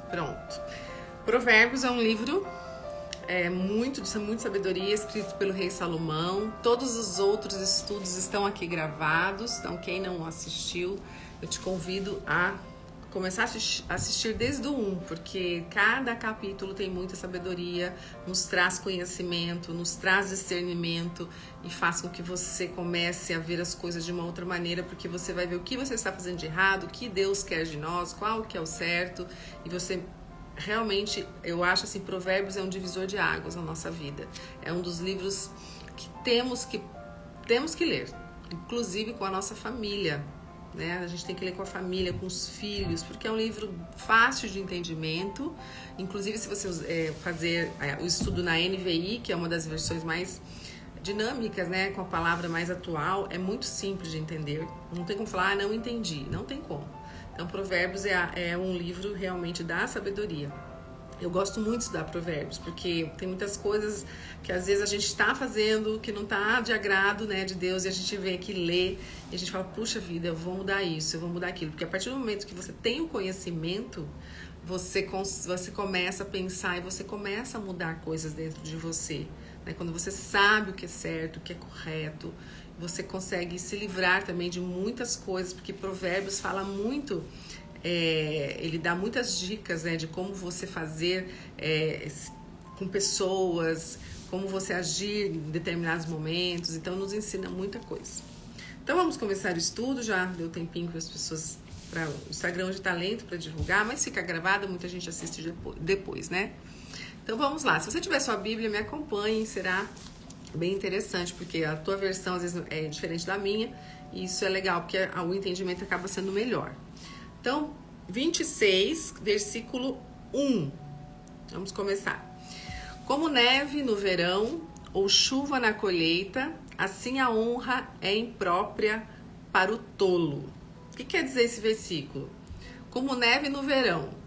Pronto. Provérbios é um livro muito sabedoria, escrito pelo rei Salomão. Todos os outros estudos estão aqui gravados, então quem não assistiu, eu te convido a começar a assistir desde o 1, porque cada capítulo tem muita sabedoria, nos traz conhecimento, nos traz discernimento e faz com que você comece a ver as coisas de uma outra maneira, porque você vai ver o que você está fazendo de errado, o que Deus quer de nós, qual que é o certo, e você realmente, eu acho assim, Provérbios é um divisor de águas na nossa vida. É um dos livros que temos que ler, inclusive com a nossa família. Né? A gente tem que ler com a família, com os filhos, porque é um livro fácil de entendimento. Inclusive, se você fazer o estudo na NVI, que é uma das versões mais dinâmicas, né, com a palavra mais atual, é muito simples de entender. Não tem como falar, não entendi. Não tem como. Então, Provérbios é um livro realmente da sabedoria. Eu gosto muito de estudar Provérbios, porque tem muitas coisas que às vezes a gente está fazendo que não está de agrado, né, de Deus, e a gente vem aqui ler e a gente fala, puxa vida, eu vou mudar isso, eu vou mudar aquilo. Porque a partir do momento que você tem o conhecimento, você começa a pensar e você começa a mudar coisas dentro de você. Né? Quando você sabe o que é certo, o que é correto, você consegue se livrar também de muitas coisas, porque Provérbios fala muito... ele dá muitas dicas, né, de como você fazer com pessoas, como você agir em determinados momentos, então nos ensina muita coisa. Então vamos começar o estudo, já deu tempinho para as pessoas, para o Instagram hoje está lento para divulgar, mas fica gravado, muita gente assiste depois, né? Então vamos lá, se você tiver sua Bíblia, me acompanhe, será bem interessante, porque a tua versão às vezes é diferente da minha, e isso é legal, porque o entendimento acaba sendo melhor. Então, 26, versículo 1. Vamos começar. Como neve no verão ou chuva na colheita, assim a honra é imprópria para o tolo. O que quer dizer esse versículo? Como neve no verão.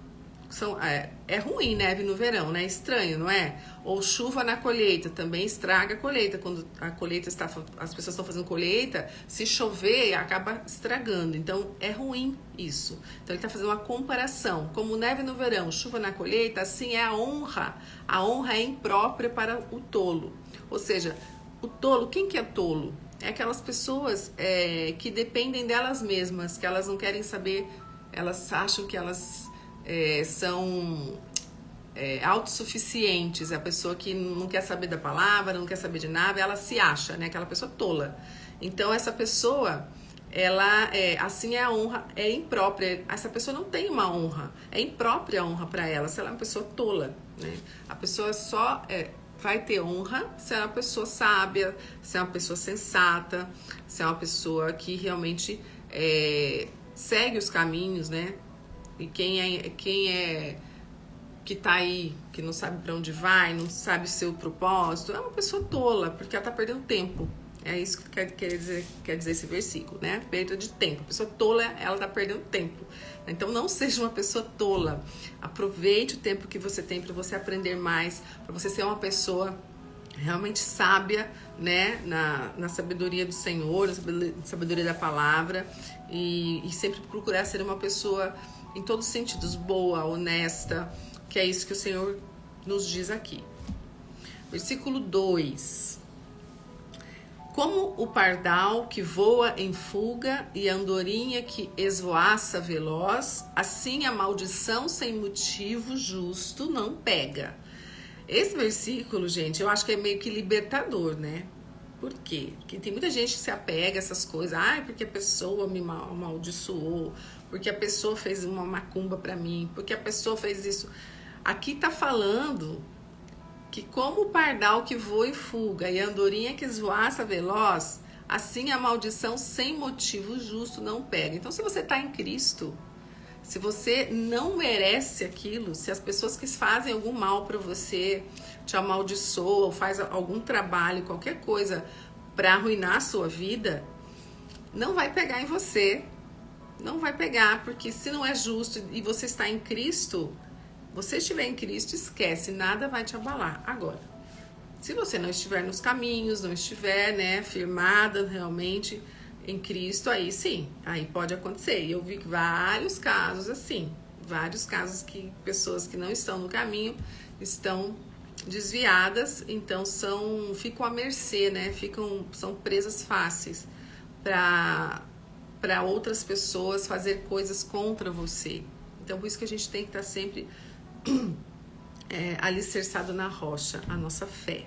É ruim neve no verão, né? Estranho, não é? Ou chuva na colheita, também estraga a colheita. Quando a colheita as pessoas estão fazendo colheita, se chover, acaba estragando. Então, é ruim isso. Então, ele está fazendo uma comparação. Como neve no verão, chuva na colheita, assim é a honra. A honra é imprópria para o tolo. Ou seja, o tolo, quem que é tolo? É aquelas pessoas que dependem delas mesmas, que elas não querem saber, elas acham que elas... são autossuficientes, a pessoa que não quer saber da palavra, não quer saber de nada, ela se acha, né? Aquela pessoa tola. Então essa pessoa, ela assim é a honra, é imprópria. Essa pessoa não tem uma honra, é imprópria a honra para ela, se ela é uma pessoa tola, né? A pessoa só vai ter honra se é uma pessoa sábia, se é uma pessoa sensata, se é uma pessoa que realmente segue os caminhos, né? E quem que tá aí, que não sabe para onde vai, não sabe o seu propósito, é uma pessoa tola, porque ela tá perdendo tempo. É isso que quer dizer esse versículo, né? Perda de tempo. A pessoa tola, ela tá perdendo tempo. Então não seja uma pessoa tola. Aproveite o tempo que você tem para você aprender mais, para você ser uma pessoa realmente sábia, né, na sabedoria do Senhor, na sabedoria da palavra, e sempre procurar ser uma pessoa em todos os sentidos, boa, honesta, que é isso que o Senhor nos diz aqui. Versículo 2. Como o pardal que voa em fuga e a andorinha que esvoaça veloz, assim a maldição sem motivo justo não pega. Esse versículo, gente, eu acho que é meio que libertador, né? Por quê? Porque tem muita gente que se apega a essas coisas. Porque a pessoa me amaldiçoou, porque a pessoa fez uma macumba pra mim, porque a pessoa fez isso. Aqui tá falando que como o pardal que voa e fuga e a andorinha que esvoaça veloz, assim a maldição sem motivo justo não pega. Então, se você tá em Cristo, se você não merece aquilo, se as pessoas que fazem algum mal para você te amaldiçoam, faz algum trabalho, qualquer coisa para arruinar a sua vida, não vai pegar em você. Não vai pegar, porque se não é justo e você está em Cristo, você estiver em Cristo, esquece, nada vai te abalar. Agora, se você não estiver nos caminhos, não estiver, né, firmada realmente em Cristo, aí sim, aí pode acontecer. E eu vi vários casos assim, vários casos que pessoas que não estão no caminho estão desviadas, então ficam à mercê, né? São presas fáceis para outras pessoas fazer coisas contra você. Então, por isso que a gente tem que estar sempre alicerçado na rocha, a nossa fé.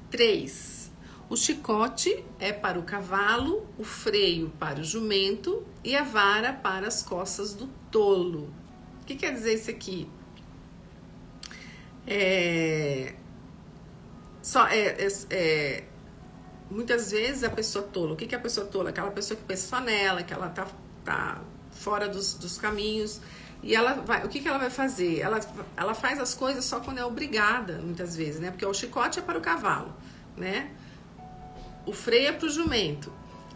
3. O chicote é para o cavalo, o freio para o jumento e a vara para as costas do tolo. O que quer dizer isso aqui? Muitas vezes a pessoa tola, o que é a pessoa tola? Aquela pessoa que pensa só nela, que ela tá fora dos caminhos, e o que ela vai fazer? Ela faz as coisas só quando é obrigada, muitas vezes, né? Porque o chicote é para o cavalo, né? O freio é para o jumento,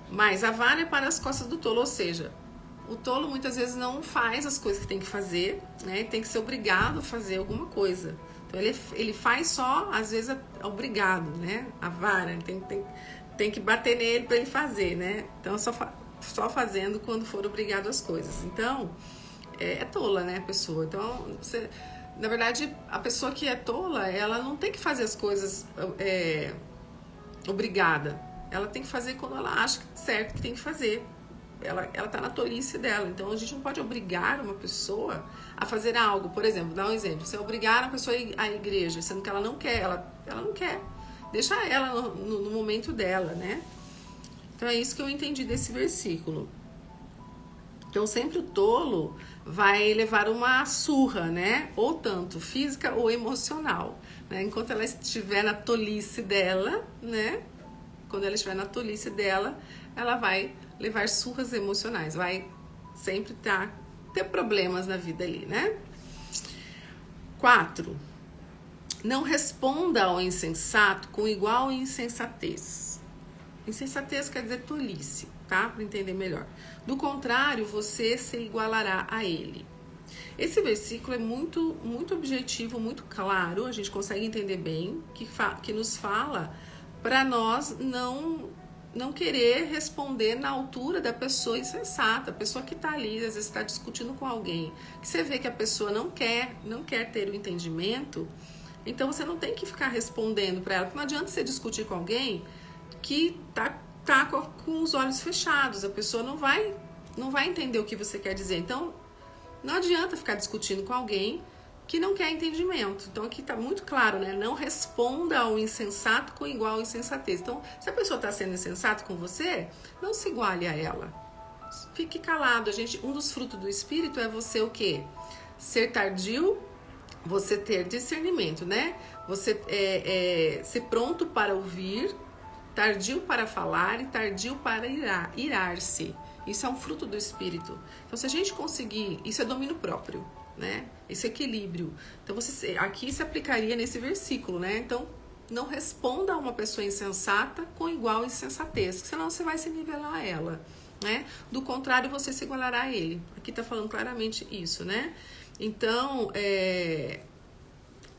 mas a vara é para as costas do tolo, ou seja, o tolo muitas vezes não faz as coisas que tem que fazer, né? Tem que ser obrigado a fazer alguma coisa. Então ele faz só, às vezes, é obrigado, né? A vara, tem que bater nele para ele fazer, né? Então só fazendo quando for obrigado às coisas. Então, é tola, né, a pessoa? Então, na verdade, a pessoa que é tola, ela não tem que fazer as coisas obrigada. Ela tem que fazer quando ela acha certo que tem que fazer. Ela tá na tolice dela. Então, a gente não pode obrigar uma pessoa a fazer algo. Por exemplo, dá um exemplo. Você obrigar a pessoa a ir à igreja, sendo que ela não quer. Ela não quer. Deixa ela no momento dela, né? Então, é isso que eu entendi desse versículo. Então, sempre o tolo vai levar uma surra, né? Ou tanto física ou emocional, né? Enquanto ela estiver na tolice dela, né? Quando ela estiver na tolice dela, ela vai levar surras emocionais, vai sempre ter problemas na vida ali, né? 4. Não responda ao insensato com igual insensatez. Insensatez quer dizer tolice, tá? Para entender melhor. Do contrário, você se igualará a ele. Esse versículo é muito, muito objetivo, muito claro, a gente consegue entender bem, que nos fala para nós não querer responder na altura da pessoa insensata, a pessoa que está ali, às vezes está discutindo com alguém, que você vê que a pessoa não quer ter o entendimento, então você não tem que ficar respondendo para ela, porque não adianta você discutir com alguém que tá com os olhos fechados, a pessoa não vai entender o que você quer dizer. Então, não adianta ficar discutindo com alguém que não quer entendimento. Então, aqui está muito claro, né? Não responda ao insensato com igual insensatez. Então, se a pessoa está sendo insensata com você, não se iguale a ela. Fique calado. Um dos frutos do Espírito é você o quê? Ser tardio, você ter discernimento, né? Você ser pronto para ouvir, tardio para falar e tardio para irar-se. Isso é um fruto do Espírito. Então, se a gente conseguir, isso é domínio próprio, né? Esse equilíbrio. Então, aqui se aplicaria nesse versículo, né? Então, não responda a uma pessoa insensata com igual insensatez, senão você vai se nivelar a ela, né? Do contrário, você se igualará a ele. Aqui está falando claramente isso, né? Então,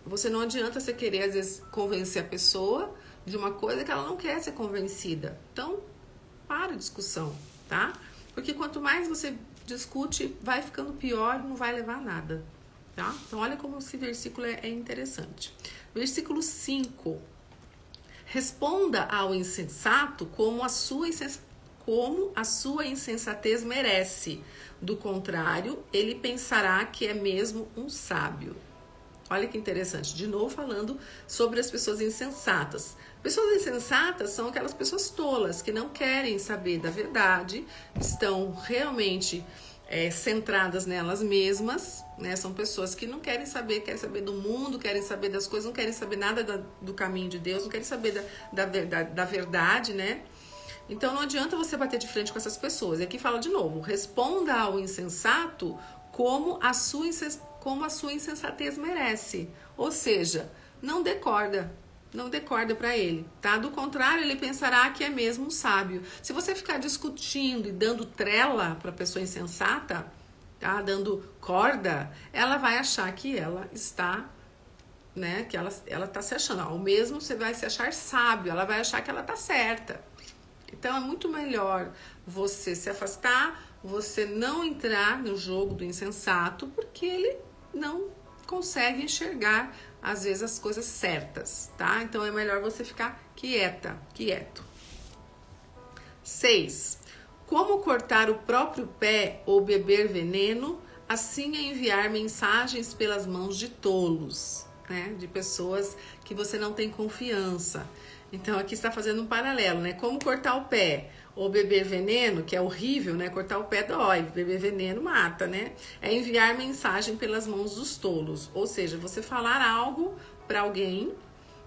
você não adianta você querer, às vezes, convencer a pessoa de uma coisa que ela não quer ser convencida. Então, para a discussão, tá? Porque quanto mais você discute, vai ficando pior e não vai levar a nada, tá? Então, olha como esse versículo é interessante. Versículo 5. Responda ao insensato como a sua insensatez merece. Do contrário, ele pensará que é mesmo um sábio. Olha que interessante, de novo falando sobre as pessoas insensatas. Pessoas insensatas são aquelas pessoas tolas, que não querem saber da verdade, estão realmente centradas nelas mesmas, né? São pessoas que não querem saber do mundo, querem saber das coisas, não querem saber nada do caminho de Deus, não querem saber da verdade, né? Então não adianta você bater de frente com essas pessoas. E aqui fala de novo, responda ao insensato como a sua insensatez merece. Ou seja, não dê corda para ele, tá? Do contrário, ele pensará que é mesmo um sábio. Se você ficar discutindo e dando trela para a pessoa insensata, tá? Dando corda, ela vai achar que ela está, né? Que ela tá se achando. Ao mesmo você vai se achar sábio, ela vai achar que ela tá certa. Então é muito melhor você se afastar, você não entrar no jogo do insensato, porque ele não consegue enxergar, às vezes, as coisas certas, tá? Então é melhor você ficar quieto. 6. Como cortar o próprio pé ou beber veneno, assim é enviar mensagens pelas mãos de tolos, né? De pessoas que você não tem confiança. Então aqui está fazendo um paralelo, né? Como cortar o pé ou beber veneno, que é horrível, né? Cortar o pé dói, beber veneno mata, né? É enviar mensagem pelas mãos dos tolos. Ou seja, você falar algo para alguém,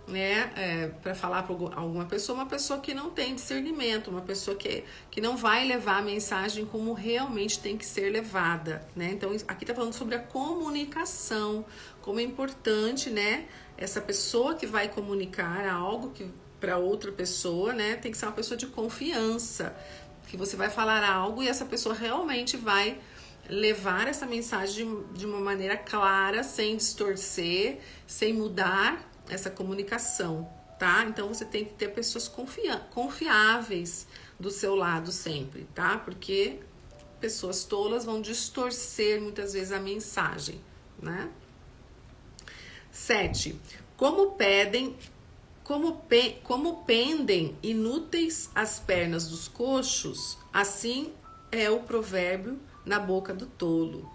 né? Para falar para alguma pessoa, uma pessoa que não tem discernimento, uma pessoa que não vai levar a mensagem como realmente tem que ser levada, né? Então aqui está falando sobre a comunicação, como é importante, né? Essa pessoa que vai comunicar algo que para outra pessoa, né? Tem que ser uma pessoa de confiança, que você vai falar algo e essa pessoa realmente vai levar essa mensagem de uma maneira clara, sem distorcer, sem mudar essa comunicação, tá? Então você tem que ter pessoas confiáveis do seu lado sempre, tá? Porque pessoas tolas vão distorcer muitas vezes a mensagem, né? 7. Como pendem inúteis as pernas dos coxos, assim é o provérbio na boca do tolo.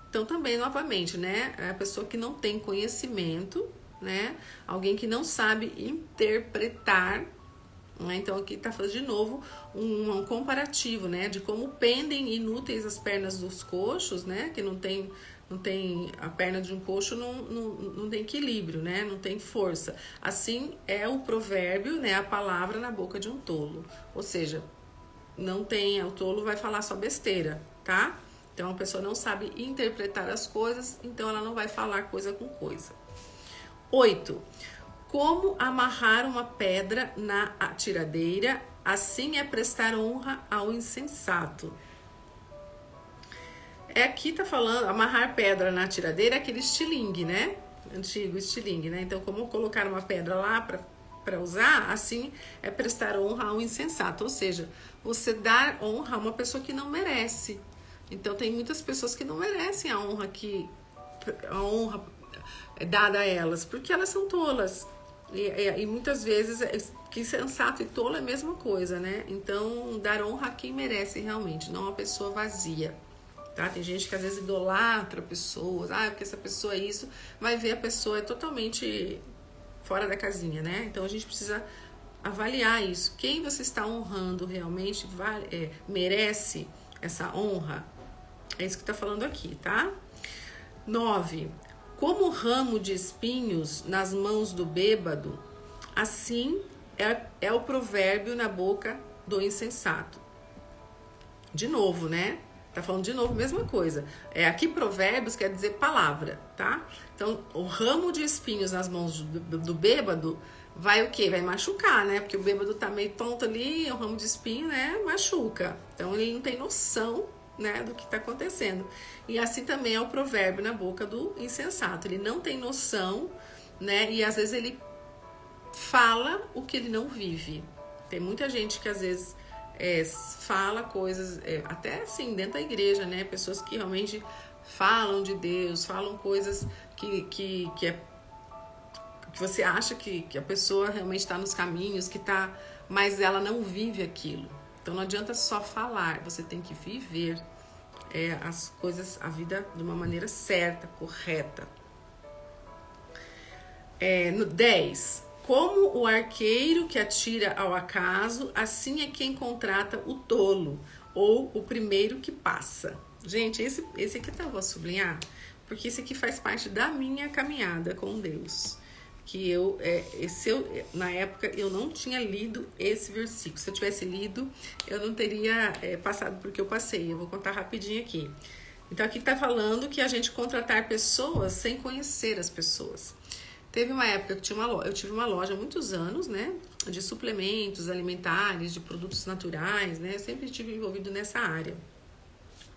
Então também, novamente, né? É a pessoa que não tem conhecimento, né? Alguém que não sabe interpretar, né? Então aqui tá fazendo de novo um comparativo, né? De como pendem inúteis as pernas dos coxos, né? Que não tem a perna de um coxo não tem equilíbrio, né? Não tem força. Assim é o provérbio, né? A palavra na boca de um tolo. Ou seja, o tolo vai falar só besteira, tá? Então a pessoa não sabe interpretar as coisas, então ela não vai falar coisa com coisa. 8. Como amarrar uma pedra na atiradeira, assim é prestar honra ao insensato. Aqui tá falando, amarrar pedra na tiradeira é aquele estilingue, né? Antigo estilingue, né? Então, como colocar uma pedra lá para usar, assim é prestar honra ao insensato. Ou seja, você dar honra a uma pessoa que não merece. Então, tem muitas pessoas que não merecem a honra dada a elas, porque elas são tolas. E muitas vezes, que sensato e tolo é a mesma coisa, né? Então, dar honra a quem merece realmente, não a pessoa vazia. Tá? Tem gente que às vezes idolatra pessoas, porque essa pessoa é isso, vai ver a pessoa é totalmente fora da casinha, né? Então a gente precisa avaliar isso. Quem você está honrando realmente merece essa honra? É isso que está falando aqui, tá? 9. Como o ramo de espinhos nas mãos do bêbado, assim é o provérbio na boca do insensato. De novo, né? Tá falando de novo, mesma coisa. Aqui provérbios quer dizer palavra, tá? Então, o ramo de espinhos nas mãos do bêbado vai o quê? Vai machucar, né? Porque o bêbado tá meio tonto ali, o ramo de espinho, né? Machuca. Então, ele não tem noção, né, do que tá acontecendo. E assim também é o provérbio na boca do insensato. Ele não tem noção, né? E às vezes ele fala o que ele não vive. Tem muita gente que às vezes fala coisas, até assim, dentro da igreja, né? Pessoas que realmente falam de Deus, falam coisas que você acha que a pessoa realmente está nos caminhos, mas ela não vive aquilo. Então não adianta só falar, você tem que viver as coisas, a vida de uma maneira certa, correta. No 10. Como o arqueiro que atira ao acaso, assim é quem contrata o tolo, ou o primeiro que passa. Gente, esse aqui eu vou sublinhar, porque esse aqui faz parte da minha caminhada com Deus. Que na época, eu não tinha lido esse versículo. Se eu tivesse lido, eu não teria passado por que eu passei. Eu vou contar rapidinho aqui. Então, aqui está falando que a gente contratar pessoas sem conhecer as pessoas. Teve uma época que eu tive uma loja há muitos anos, né? De suplementos alimentares, de produtos naturais, né? Eu sempre estive envolvido nessa área,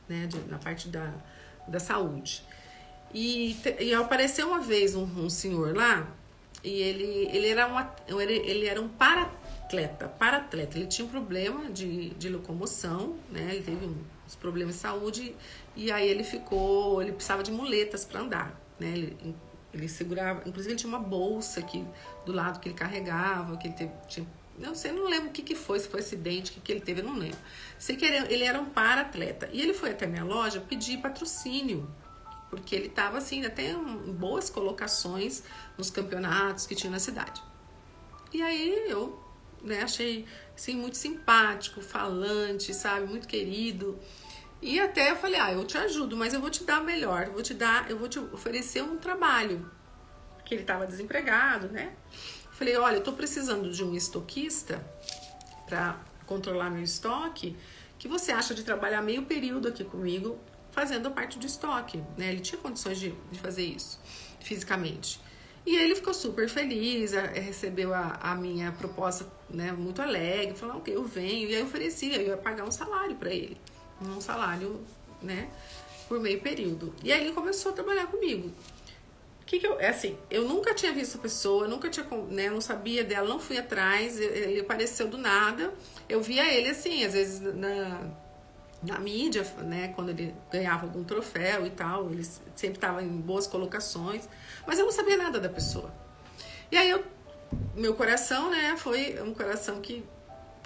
né? Na parte da saúde. E apareceu uma vez um senhor lá, e ele era um paratleta. Ele tinha um problema de locomoção, né? Ele teve uns problemas de saúde, e aí ele precisava de muletas para andar, né? Ele segurava, inclusive ele tinha uma bolsa aqui do lado que ele carregava, que ele tinha, não sei, não lembro o que foi, se foi acidente, o que ele teve, eu não lembro. Sei que ele era um para-atleta, e ele foi até minha loja pedir patrocínio, porque ele estava assim, até em boas colocações nos campeonatos que tinha na cidade. E aí eu, né, achei assim, muito simpático, falante, sabe, muito querido. E até eu falei, eu te ajudo, mas eu vou te dar melhor, eu vou te oferecer um trabalho. Porque ele estava desempregado, né? Falei, olha, eu tô precisando de um estoquista para controlar meu estoque. Que você acha de trabalhar meio período aqui comigo, fazendo a parte do estoque, né? Ele tinha condições de fazer isso fisicamente. E ele ficou super feliz, recebeu a minha proposta, né, muito alegre, falou, ok, eu venho. E aí eu ofereci, eu ia pagar um salário para ele. Um salário, né, por meio período. E aí ele começou a trabalhar comigo. Eu nunca tinha visto a pessoa, nunca tinha, né, não sabia dela, não fui atrás, ele apareceu do nada. Eu via ele assim, às vezes na mídia, né, quando ele ganhava algum troféu e tal, ele sempre estava em boas colocações, mas eu não sabia nada da pessoa. E aí meu coração, né, foi um coração que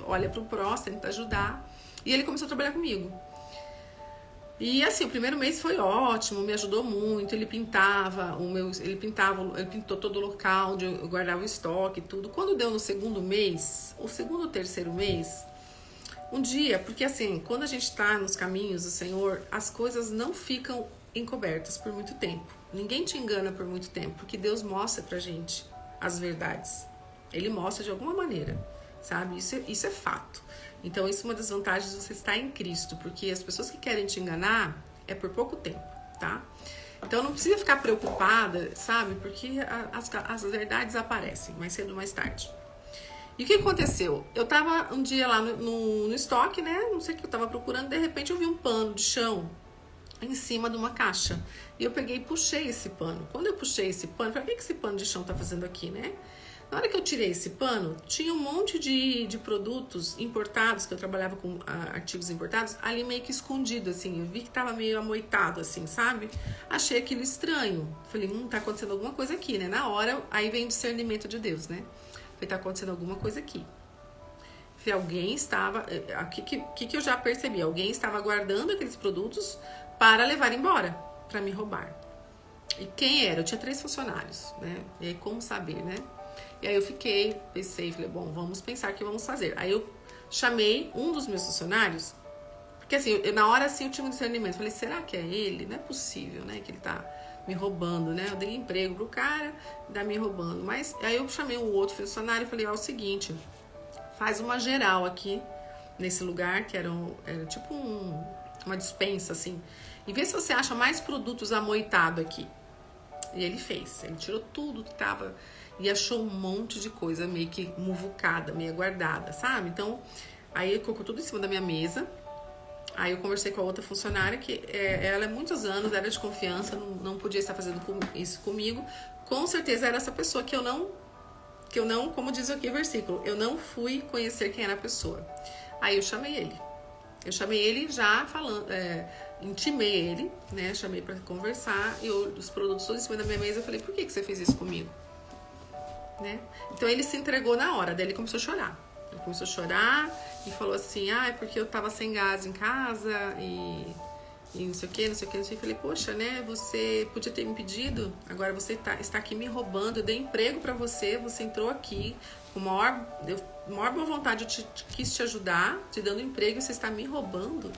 olha para o próximo, tenta ajudar, e ele começou a trabalhar comigo. E assim, o primeiro mês foi ótimo, me ajudou muito, ele pintou todo o local onde eu guardava o estoque e tudo. Quando deu no segundo mês, o segundo ou terceiro mês, um dia, porque assim, quando a gente está nos caminhos do Senhor, as coisas não ficam encobertas por muito tempo. Ninguém te engana por muito tempo, porque Deus mostra pra gente as verdades. Ele mostra de alguma maneira, sabe? Isso é fato. Então, isso é uma das vantagens de você estar em Cristo, porque as pessoas que querem te enganar é por pouco tempo, tá? Então, não precisa ficar preocupada, sabe? Porque as verdades aparecem mais cedo ou mais tarde. E o que aconteceu? Eu tava um dia lá no estoque, né? Não sei o que eu tava procurando, de repente eu vi um pano de chão em cima de uma caixa. E eu peguei e puxei esse pano. Quando eu puxei esse pano, eu falei, o que esse pano de chão tá fazendo aqui, né? Na hora que eu tirei esse pano, tinha um monte de produtos importados, que eu trabalhava com artigos importados, ali meio que escondido, assim. Eu vi que tava meio amoitado, assim, sabe? Achei aquilo estranho. Falei, tá acontecendo alguma coisa aqui, né? Na hora, aí vem o discernimento de Deus, né? Falei, tá acontecendo alguma coisa aqui. Falei, alguém estava... O que eu já percebi? Alguém estava guardando aqueles produtos para levar embora, para me roubar. E quem era? Eu tinha 3 funcionários, né? E aí, como saber, né? E aí eu pensei, falei, bom, vamos pensar o que vamos fazer. Aí eu chamei um dos meus funcionários, porque assim, na hora assim eu tinha um discernimento. Falei, será que é ele? Não é possível, né, que ele tá me roubando, né? Eu dei emprego pro cara, tá me roubando. Mas aí eu chamei um outro funcionário e falei, é o seguinte, faz uma geral aqui, nesse lugar, que era tipo uma despensa, assim, e vê se você acha mais produtos amoitados aqui. E ele fez, ele tirou tudo que tava... E achou um monte de coisa meio que muvucada, meio guardada, sabe? Então, aí ele colocou tudo em cima da minha mesa. Aí eu conversei com a outra funcionária, que ela é muitos anos, era de confiança, não podia estar fazendo isso comigo. Com certeza era essa pessoa que eu não, como diz aqui o versículo, eu não fui conhecer quem era a pessoa. Aí eu chamei ele já falando, intimei ele, né? Chamei pra conversar, e os produtos todos em cima da minha mesa. Eu falei, por que você fez isso comigo? Né? Então ele se entregou na hora, daí ele começou a chorar. Ele começou a chorar e falou assim, é porque eu tava sem gás em casa e não sei o que, não sei o que. Eu falei, poxa, né, você podia ter me pedido, agora você está aqui me roubando, eu dei emprego pra você, você entrou aqui com maior boa vontade, eu quis te ajudar, te dando emprego e você está me roubando,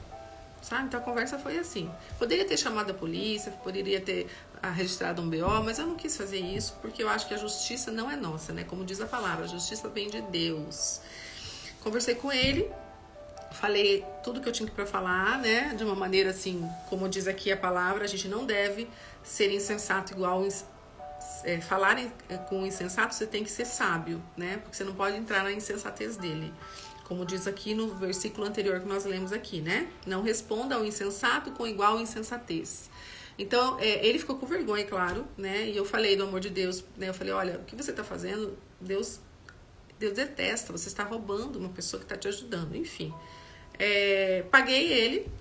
sabe? Então a conversa foi assim. Poderia ter chamado a polícia, poderia ter registrado um BO, mas eu não quis fazer isso porque eu acho que a justiça não é nossa, né? Como diz a palavra, a justiça vem de Deus. Conversei com ele, falei tudo que eu tinha para falar, né? De uma maneira assim, como diz aqui a palavra, a gente não deve ser insensato igual falar com o insensato, você tem que ser sábio, né? Porque você não pode entrar na insensatez dele. Como diz aqui no versículo anterior que nós lemos aqui, né? Não responda ao insensato com igual insensatez. Então, ele ficou com vergonha, claro, né? E eu falei do amor de Deus, né? Eu falei, olha, o que você está fazendo, Deus detesta, você está roubando uma pessoa que está te ajudando, enfim. Paguei ele,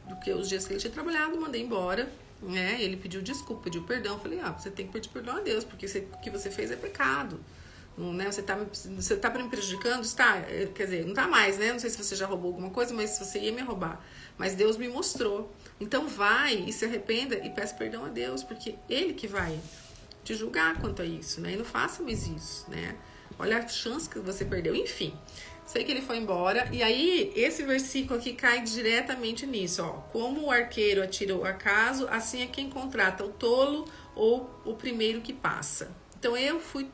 porque os dias que ele tinha trabalhado, mandei embora, né? Ele pediu desculpa, pediu perdão. Eu falei, você tem que pedir perdão a Deus, porque o que você fez é pecado. Não, né? Você tá me prejudicando? Está, quer dizer, não tá mais, né? Não sei se você já roubou alguma coisa, mas você ia me roubar. Mas Deus me mostrou. Então vai e se arrependa e peça perdão a Deus, porque Ele que vai te julgar quanto a isso, né? E não faça mais isso, né? Olha a chance que você perdeu. Enfim, sei que ele foi embora. E aí, esse versículo aqui cai diretamente nisso, ó. Como o arqueiro atira o acaso, assim é quem contrata o tolo ou o primeiro que passa. Então, eu fui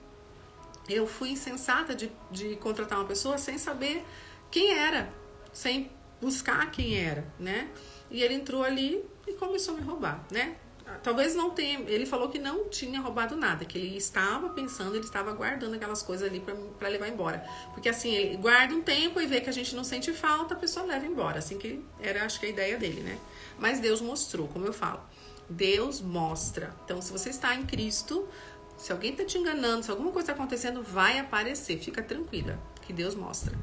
insensata de contratar uma pessoa sem saber quem era, sem buscar quem era, né? E ele entrou ali e começou a me roubar, né? Talvez não tenha, ele falou que não tinha roubado nada, que ele estava pensando, ele estava guardando aquelas coisas ali para levar embora. Porque assim, ele guarda um tempo e vê que a gente não sente falta, a pessoa leva embora. Assim que era, acho que a ideia dele, né? Mas Deus mostrou, como eu falo. Deus mostra. Então, se você está em Cristo, se alguém está te enganando, se alguma coisa está acontecendo, vai aparecer. Fica tranquila, que Deus mostra.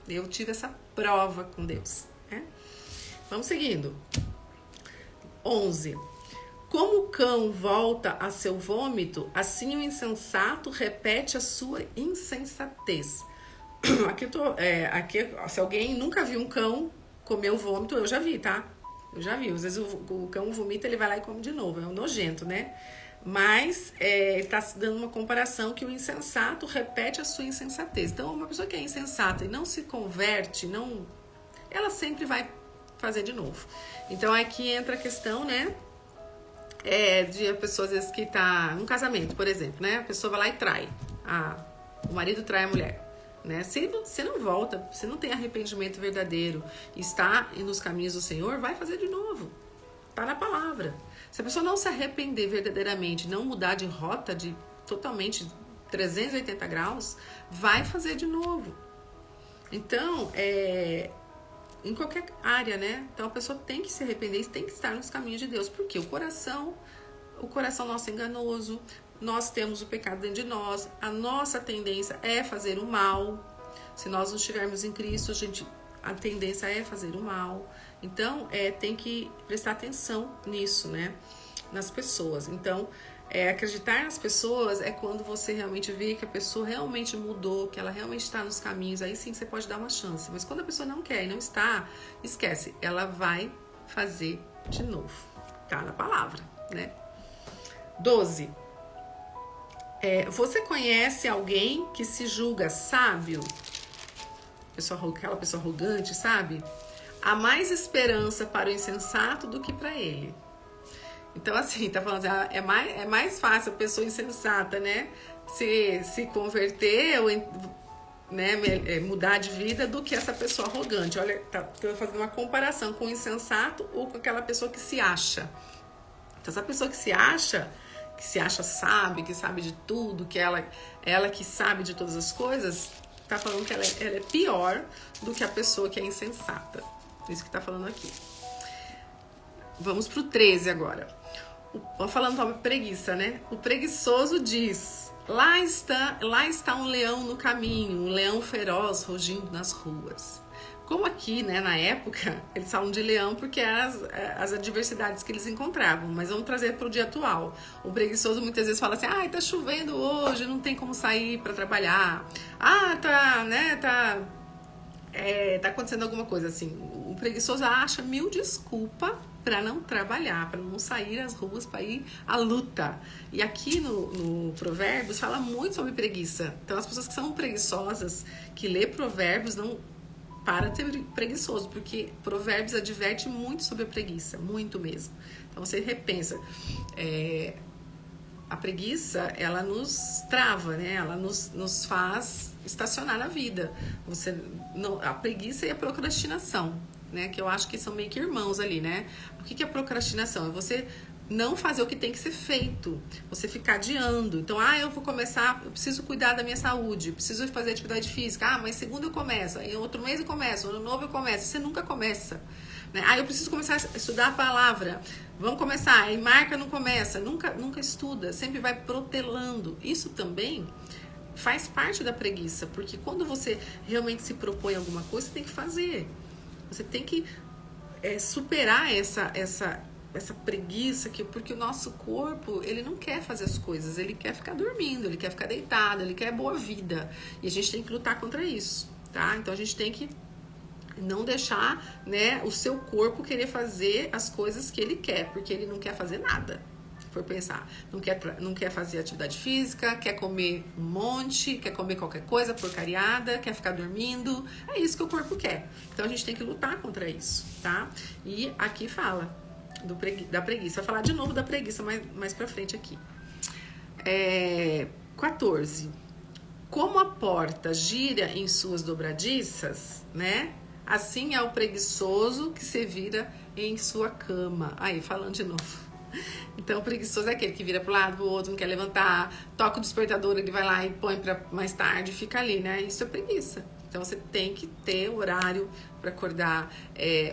Eu tive essa prova com Deus, né? Vamos seguindo. 11. Como o cão volta a seu vômito, assim o insensato repete a sua insensatez. Aqui, se alguém nunca viu um cão comer o vômito, eu já vi, tá? Eu já vi. Às vezes o cão vomita, ele vai lá e come de novo. É um nojento, né? Mas está se dando uma comparação que o insensato repete a sua insensatez. Então, uma pessoa que é insensata e não se converte, ela sempre vai fazer de novo. Então, aqui entra a questão, né? De a pessoa, às vezes, que tá num casamento, por exemplo, né? A pessoa vai lá e trai. O marido trai a mulher, né? Se você não volta, se não tem arrependimento verdadeiro, está nos caminhos do Senhor, vai fazer de novo. Tá na palavra. Se a pessoa não se arrepender verdadeiramente, não mudar de rota de totalmente 380 graus, vai fazer de novo. Então, em qualquer área, né? Então a pessoa tem que se arrepender e tem que estar nos caminhos de Deus. Porque o coração nosso é enganoso, nós temos o pecado dentro de nós, a nossa tendência é fazer o mal. Se nós não estivermos em Cristo, a tendência é fazer o mal. Então, tem que prestar atenção nisso, né? Nas pessoas. Então, acreditar nas pessoas é quando você realmente vê que a pessoa realmente mudou, que ela realmente está nos caminhos, aí sim você pode dar uma chance. Mas quando a pessoa não quer e não está, esquece, ela vai fazer de novo. Tá na palavra, né? 12. Você conhece alguém que se julga sábio? Aquela pessoa arrogante, sabe? Há mais esperança para o insensato do que para ele. Então, assim, tá falando assim, é mais fácil a pessoa insensata, né? Se converter ou, né, mudar de vida do que essa pessoa arrogante. Olha, tô fazendo uma comparação com o insensato ou com aquela pessoa que se acha. Então, essa pessoa que se acha sábio, que sabe de tudo, que ela que sabe de todas as coisas, tá falando que ela é pior do que a pessoa que é insensata. Isso que tá falando aqui. Vamos pro 13 agora. Falando sobre preguiça, né? O preguiçoso diz: lá está um leão no caminho, um leão feroz rugindo nas ruas. Como aqui, né, na época, eles falam de leão porque eram as adversidades que eles encontravam, mas vamos trazer para o dia atual. O preguiçoso muitas vezes fala assim: tá chovendo hoje, não tem como sair para trabalhar. Tá acontecendo alguma coisa assim. O preguiçoso acha 1000 desculpas para não trabalhar, para não sair às ruas, para ir à luta. E aqui no Provérbios fala muito sobre preguiça. Então as pessoas que são preguiçosas, que lê Provérbios, não para de ser preguiçoso, porque Provérbios adverte muito sobre a preguiça, muito mesmo. Então você repensa. A preguiça, ela nos trava, né? Ela nos faz estacionar na vida. A preguiça e a procrastinação, né? Que eu acho que são meio que irmãos ali, né? O que é procrastinação? É você não fazer o que tem que ser feito, você ficar adiando. Então, eu vou começar, eu preciso cuidar da minha saúde, preciso fazer atividade física. Mas segundo eu começo, aí outro mês eu começo, ano novo eu começo. Você nunca começa, né? Eu preciso começar a estudar a palavra. Vamos começar, aí marca, não começa, nunca estuda, sempre vai protelando. Isso também faz parte da preguiça, porque quando você realmente se propõe alguma coisa, você tem que fazer. Você tem que superar essa preguiça, porque o nosso corpo, ele não quer fazer as coisas, ele quer ficar dormindo, ele quer ficar deitado, ele quer boa vida. E a gente tem que lutar contra isso, tá? Então a gente tem que não deixar, né, o seu corpo querer fazer as coisas que ele quer, porque ele não quer fazer nada. Se for pensar, não quer fazer atividade física, quer comer um monte, quer comer qualquer coisa porcariada, quer ficar dormindo. É isso que o corpo quer. Então a gente tem que lutar contra isso, tá? E aqui fala da preguiça. Vou falar de novo da preguiça mais pra frente aqui. 14. Como a porta gira em suas dobradiças, né? Assim é o preguiçoso que se vira em sua cama. Aí, falando de novo. Então, o preguiçoso é aquele que vira pro lado, pro outro, não quer levantar, toca o despertador, ele vai lá e põe pra mais tarde, fica ali, né? Isso é preguiça. Então, você tem que ter horário para acordar.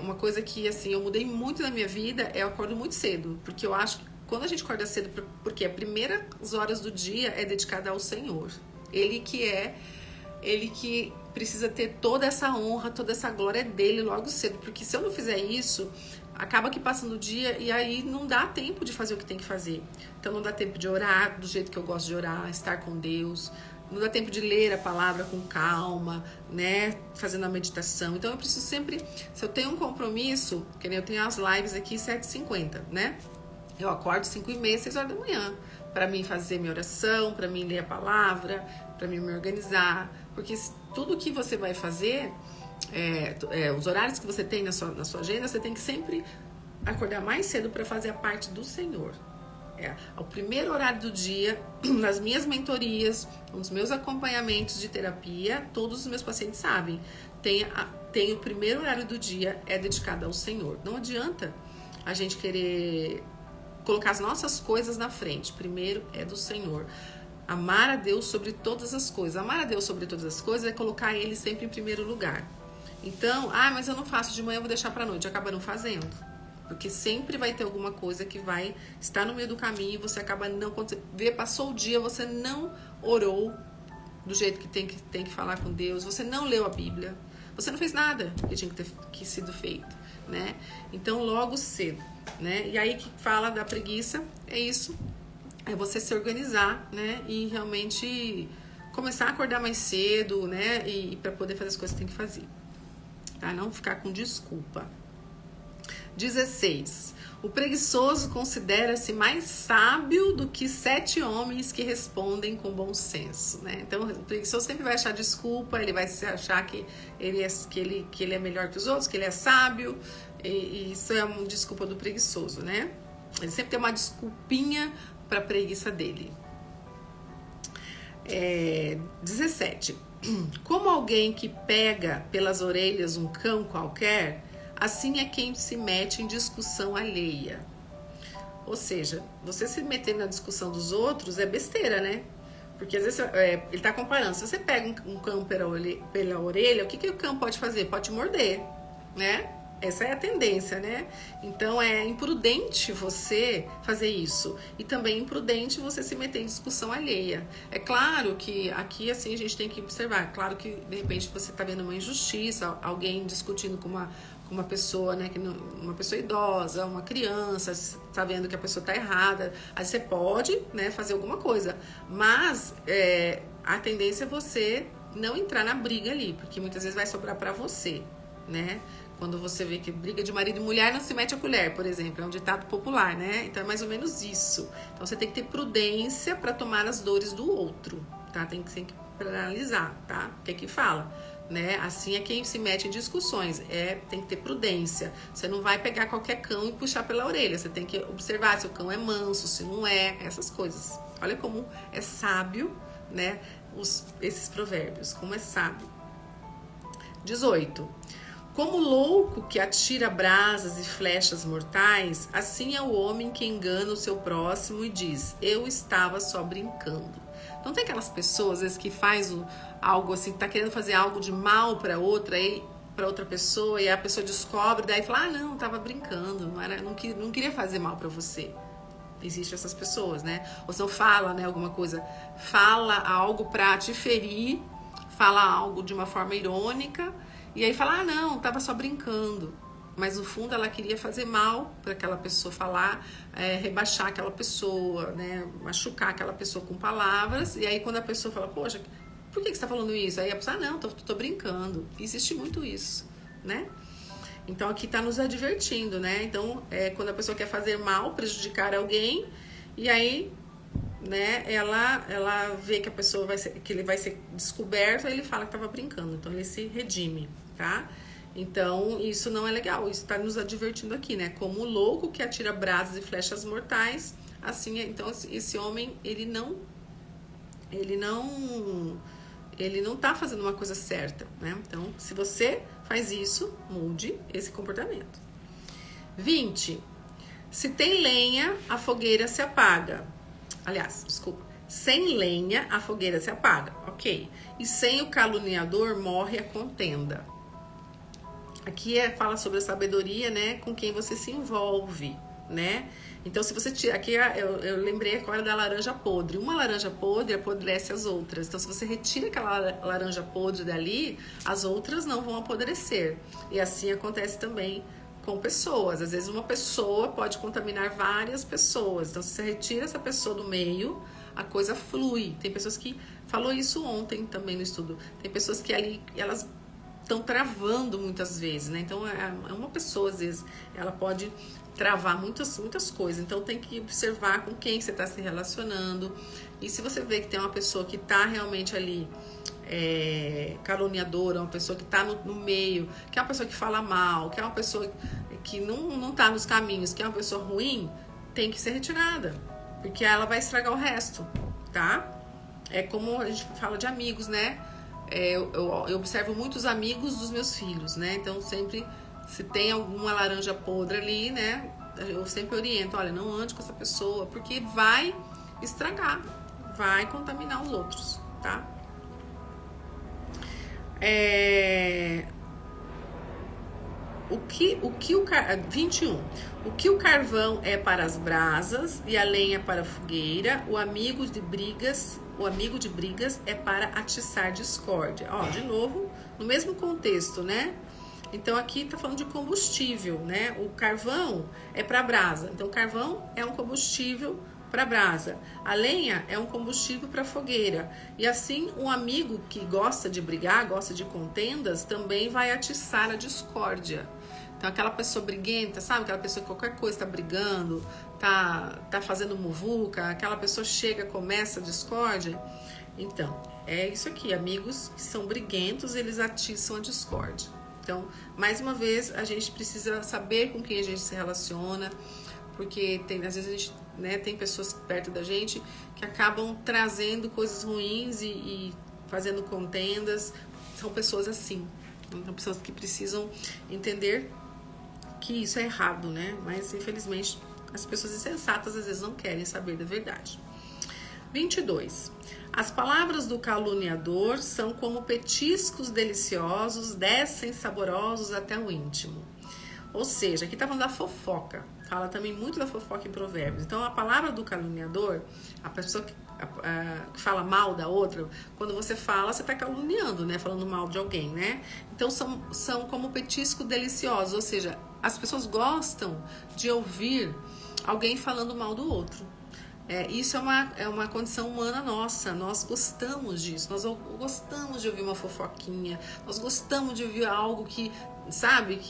Uma coisa que, assim, eu mudei muito na minha vida, eu acordo muito cedo, porque eu acho que quando a gente acorda cedo, porque as primeiras horas do dia é dedicada ao Senhor. Ele que precisa ter toda essa honra, toda essa glória dele logo cedo, porque se eu não fizer isso, acaba que passando o dia e aí não dá tempo de fazer o que tem que fazer. Então não dá tempo de orar do jeito que eu gosto de orar, estar com Deus, não dá tempo de ler a palavra com calma, né, fazendo a meditação. Então eu preciso sempre, se eu tenho um compromisso, que nem eu tenho as lives aqui 7h50, né, eu acordo 5h30, 6 horas da manhã, para mim fazer minha oração, para mim ler a palavra, para mim me organizar, porque tudo que você vai fazer, os horários que você tem na sua agenda, você tem que sempre acordar mais cedo para fazer a parte do Senhor. O primeiro horário do dia, nas minhas mentorias, nos meus acompanhamentos de terapia, todos os meus pacientes sabem, tem o primeiro horário do dia é dedicado ao Senhor. Não adianta a gente querer colocar as nossas coisas na frente. Primeiro é do Senhor. Amar a Deus sobre todas as coisas. Amar a Deus sobre todas as coisas é colocar Ele sempre em primeiro lugar. Então, mas eu não faço de manhã, eu vou deixar pra noite. Acaba não fazendo. Porque sempre vai ter alguma coisa que vai estar no meio do caminho e você acaba não... Quando você vê, passou o dia, você não orou do jeito que tem que falar com Deus. Você não leu a Bíblia. Você não fez nada que tinha que sido feito, né? Então, logo cedo, né? E aí que fala da preguiça, é isso. É você se organizar, né? E realmente começar a acordar mais cedo, né? E para poder fazer as coisas que tem que fazer. Tá? Não ficar com desculpa. 16. O preguiçoso considera-se mais sábio do que 7 homens que respondem com bom senso, né? Então, o preguiçoso sempre vai achar desculpa, ele vai achar que ele é melhor que os outros, que ele é sábio, e isso é uma desculpa do preguiçoso, né? Ele sempre tem uma desculpinha para a preguiça dele. 17. Como alguém que pega pelas orelhas um cão qualquer, assim é quem se mete em discussão alheia. Ou seja, você se meter na discussão dos outros é besteira, né? Porque às vezes ele tá comparando. Se você pega um cão pela orelha, o que o cão pode fazer? Pode te morder, né? Essa é a tendência, né? Então é imprudente você fazer isso. E também é imprudente você se meter em discussão alheia. É claro que aqui assim a gente tem que observar. Claro que de repente você tá vendo uma injustiça, alguém discutindo com uma pessoa, né, uma pessoa idosa, uma criança, tá vendo que a pessoa tá errada, aí você pode, né, fazer alguma coisa, mas a tendência é você não entrar na briga ali, porque muitas vezes vai sobrar pra você, né, quando você vê que briga de marido e mulher não se mete a colher, por exemplo, é um ditado popular, né, então é mais ou menos isso. Então você tem que ter prudência para tomar as dores do outro, tá, tem que analisar, tá, o que que fala? Né? Assim é quem se mete em discussões, tem que ter prudência. Você não vai pegar qualquer cão e puxar pela orelha, você tem que observar se o cão é manso, se não é, essas coisas. Olha como é sábio, né? Esses provérbios, como é sábio. 18. Como louco que atira brasas e flechas mortais, assim é o homem que engana o seu próximo e diz: eu estava só brincando. Não tem aquelas pessoas, às vezes, que faz algo assim, tá querendo fazer algo de mal para outra pessoa, e a pessoa descobre, daí fala: não, tava brincando, não queria fazer mal para você. Existem essas pessoas, né? Ou se não fala, né, alguma coisa, fala algo para te ferir, fala algo de uma forma irônica, E aí fala, ah, não, tava só brincando. Mas no fundo ela queria fazer mal para aquela pessoa, falar, rebaixar aquela pessoa, né, machucar aquela pessoa com palavras. E aí quando a pessoa fala, poxa, por que você está falando isso? Aí a pessoa, ah, não, tô brincando. Existe muito isso, né? Então aqui está nos advertindo, né? Então quando a pessoa quer fazer mal, prejudicar alguém, e aí, né, ela vê que a pessoa que ele vai ser descoberto, aí ele fala que estava brincando. Então ele se redime, tá? Então, isso não é legal, isso está nos advertindo aqui, né? Como o louco que atira brasas e flechas mortais, assim, então esse homem, ele não tá fazendo uma coisa certa, né? Então, se você faz isso, mude esse comportamento. 20. Se tem lenha, a fogueira se apaga. Aliás, desculpa. Sem lenha, a fogueira se apaga, ok. E sem o caluniador, morre a contenda. Aqui fala sobre a sabedoria, né, com quem você se envolve, né? Então, se você tira... Aqui eu lembrei agora da laranja podre. Uma laranja podre apodrece as outras. Então, se você retira aquela laranja podre dali, as outras não vão apodrecer. E assim acontece também com pessoas. Às vezes, uma pessoa pode contaminar várias pessoas. Então, se você retira essa pessoa do meio, a coisa flui. Tem pessoas que... Falou isso ontem também no estudo. Tem pessoas que ali, elas... estão travando muitas vezes, né? Então, uma pessoa, às vezes, ela pode travar muitas coisas. Então, tem que observar com quem você está se relacionando. E se você vê que tem uma pessoa que está realmente ali caluniadora, uma pessoa que está no meio, que é uma pessoa que fala mal, que é uma pessoa que não está nos caminhos, que é uma pessoa ruim, tem que ser retirada. Porque ela vai estragar o resto, tá? É como a gente fala de amigos, né? Eu observo muitos amigos dos meus filhos, né? Então, sempre, se tem alguma laranja podre ali, né? Eu sempre oriento, olha, não ande com essa pessoa, porque vai estragar, vai contaminar os outros, tá? 21. O que o carvão é para as brasas e a lenha para a fogueira, o amigo de brigas é para atiçar discórdia. Ó, de novo, no mesmo contexto, né? Então aqui tá falando de combustível, né? O carvão é para brasa. Então o carvão é um combustível para brasa. A lenha é um combustível para fogueira. E assim, um amigo que gosta de brigar, gosta de contendas, também vai atiçar a discórdia. Então aquela pessoa briguenta, sabe? Aquela pessoa que qualquer coisa tá brigando, tá fazendo muvuca, aquela pessoa chega, começa a discórdia. Então, é isso aqui, amigos que são briguentos, eles atiçam a discórdia. Então, mais uma vez, a gente precisa saber com quem a gente se relaciona, porque às vezes a gente, né, tem pessoas perto da gente que acabam trazendo coisas ruins e fazendo contendas. São pessoas assim, são pessoas que precisam entender que isso é errado, né? Mas, infelizmente, as pessoas insensatas às vezes não querem saber da verdade. 22. As palavras do caluniador são como petiscos deliciosos, descem saborosos até o íntimo. Ou seja, aqui tá falando da fofoca. Fala também muito da fofoca em Provérbios. Então, a palavra do caluniador, a pessoa que fala mal da outra, quando você fala, você tá caluniando, né? Falando mal de alguém, né? Então, são como petiscos deliciosos. Ou seja, as pessoas gostam de ouvir alguém falando mal do outro. Isso é uma condição humana nossa, nós gostamos disso, nós gostamos de ouvir uma fofoquinha, nós gostamos de ouvir algo que, sabe,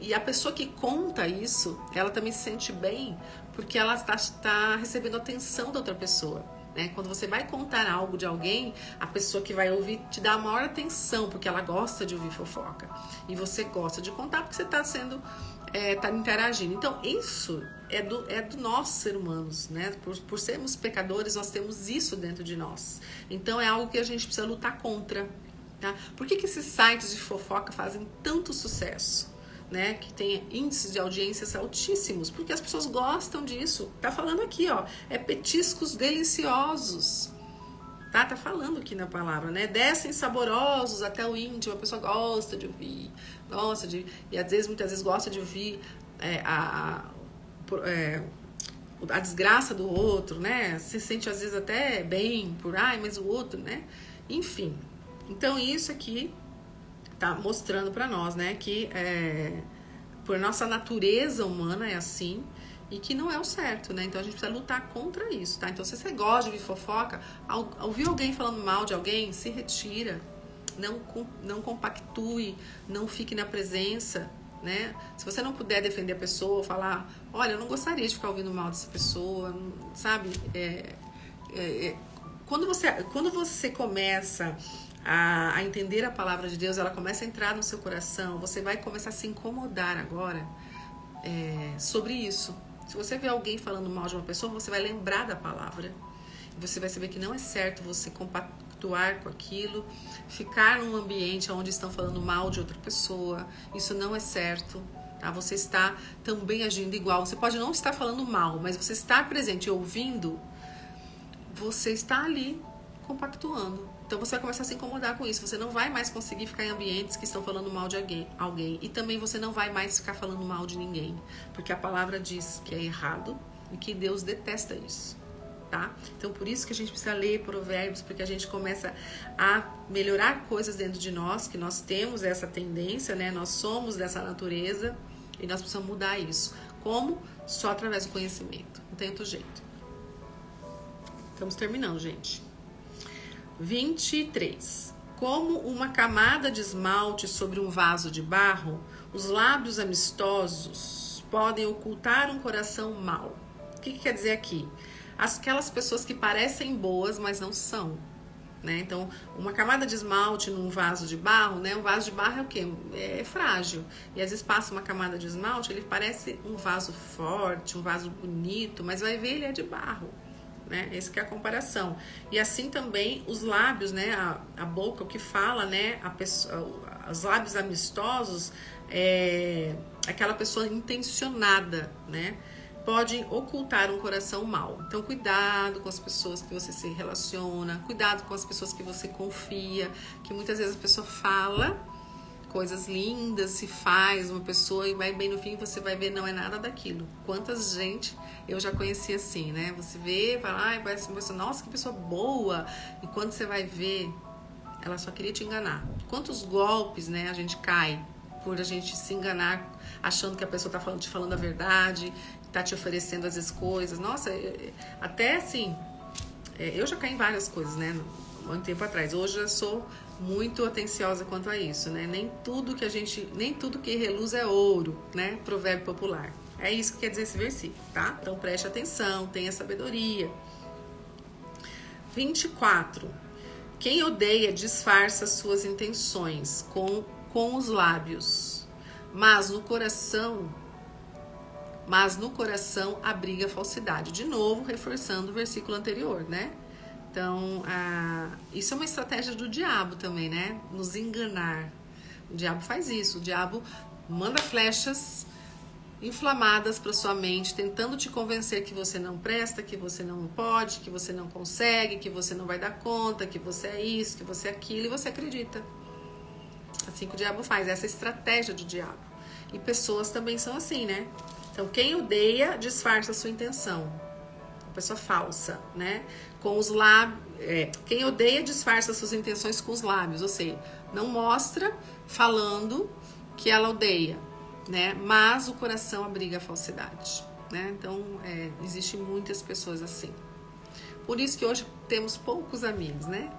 e a pessoa que conta isso, ela também se sente bem, porque ela está recebendo atenção da outra pessoa, né? Quando você vai contar algo de alguém, a pessoa que vai ouvir te dá a maior atenção, porque ela gosta de ouvir fofoca, e você gosta de contar porque você está sendo... tá interagindo. Então, isso é do nós, ser humanos, né? Por sermos pecadores, nós temos isso dentro de nós. Então, é algo que a gente precisa lutar contra, tá? Por que esses sites de fofoca fazem tanto sucesso, né? Que tem índices de audiências altíssimos? Porque as pessoas gostam disso. Tá falando aqui, ó, petiscos deliciosos. Tá falando aqui na palavra, né? Descem saborosos até o íntimo. A pessoa gosta de ouvir, e muitas vezes gosta de ouvir a desgraça do outro, né? Se sente às vezes até bem mas o outro, né? Enfim. Então isso aqui tá mostrando para nós, né, que por nossa natureza humana é assim e que não é o certo, né? Então a gente precisa lutar contra isso, tá? Então se você gosta de ouvir fofoca, ouvir alguém falando mal de alguém, se retira, não compactue, não fique na presença, né? Se você não puder defender a pessoa, falar, olha, eu não gostaria de ficar ouvindo mal dessa pessoa, sabe? Quando você começa a entender a palavra de Deus, ela começa a entrar no seu coração, você vai começar a se incomodar agora sobre isso. Se você vê alguém falando mal de uma pessoa, você vai lembrar da palavra. Você vai saber que não é certo você compactuar com aquilo, ficar num ambiente onde estão falando mal de outra pessoa. Isso não é certo. Tá? Você está também agindo igual. Você pode não estar falando mal, mas você estar presente e ouvindo, você está ali compactuando. Então você vai começar a se incomodar com isso. Você não vai mais conseguir ficar em ambientes que estão falando mal de alguém. E também você não vai mais ficar falando mal de ninguém. Porque a palavra diz que é errado e que Deus detesta isso. Tá? Então por isso que a gente precisa ler Provérbios, porque a gente começa a melhorar coisas dentro de nós, que nós temos essa tendência, né? Nós somos dessa natureza e nós precisamos mudar isso. Como? Só através do conhecimento. Não tem outro jeito. Estamos terminando, gente. 23. Como uma camada de esmalte sobre um vaso de barro, os lábios amistosos podem ocultar um coração mau. O que quer dizer aqui? Aquelas pessoas que parecem boas, mas não são. Né? Então, uma camada de esmalte num vaso de barro, né? Um vaso de barro é o quê? É frágil. E às vezes passa uma camada de esmalte, ele parece um vaso forte, um vaso bonito, mas vai ver, ele é de barro. Né? Essa que é a comparação. E assim também os lábios, né? A boca, o que fala, né? Os lábios amistosos, aquela pessoa intencionada, né? Pode ocultar um coração mau. Então, cuidado com as pessoas que você se relaciona, cuidado com as pessoas que você confia, que muitas vezes a pessoa fala coisas lindas, se faz uma pessoa e vai bem no fim, você vai ver, não é nada daquilo. Quantas gente eu já conheci assim, né? Você vê, fala, ai, parece uma pessoa, nossa, que pessoa boa. E quando você vai ver, ela só queria te enganar. Quantos golpes, né, a gente cai por a gente se enganar, achando que a pessoa tá te falando a verdade, tá te oferecendo às vezes coisas. Nossa, até assim, eu já caí em várias coisas, né? Muito tempo atrás. Hoje eu sou muito atenciosa quanto a isso, né? Nem tudo que reluz é ouro, né? Provérbio popular. É isso que quer dizer esse versículo, tá? Então preste atenção, tenha sabedoria. 24. Quem odeia disfarça suas intenções com os lábios, mas no coração abriga falsidade. De novo, reforçando o versículo anterior, né? Então, isso é uma estratégia do diabo também, né? Nos enganar. O diabo faz isso. O diabo manda flechas inflamadas para sua mente, tentando te convencer que você não presta, que você não pode, que você não consegue, que você não vai dar conta, que você é isso, que você é aquilo, e você acredita. Assim que o diabo faz, essa é a estratégia do diabo. E pessoas também são assim, né? Então, quem odeia, disfarça a sua intenção. Uma pessoa falsa, né? Com os lábios. Quem odeia, disfarça suas intenções com os lábios. Ou seja, não mostra falando que ela odeia, né? Mas o coração abriga a falsidade, né? Então, existem muitas pessoas assim. Por isso que hoje temos poucos amigos, né?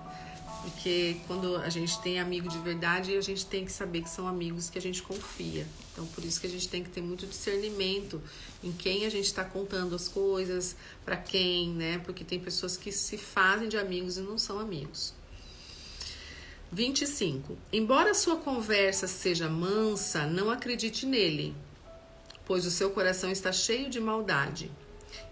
Porque quando a gente tem amigo de verdade, a gente tem que saber que são amigos que a gente confia. Então, por isso que a gente tem que ter muito discernimento em quem a gente está contando as coisas, para quem, né? Porque tem pessoas que se fazem de amigos e não são amigos. 25. Embora sua conversa seja mansa, não acredite nele, pois o seu coração está cheio de maldade.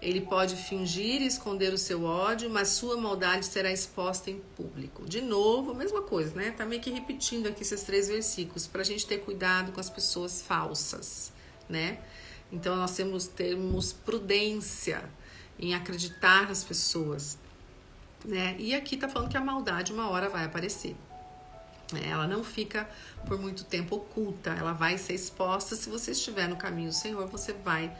Ele pode fingir e esconder o seu ódio, mas sua maldade será exposta em público. De novo, a mesma coisa, né? Tá meio que repetindo aqui esses 3 versículos, pra gente ter cuidado com as pessoas falsas, né? Então, nós temos prudência em acreditar nas pessoas, né? E aqui tá falando que a maldade uma hora vai aparecer. Ela não fica por muito tempo oculta, ela vai ser exposta. Se você estiver no caminho do Senhor, você vai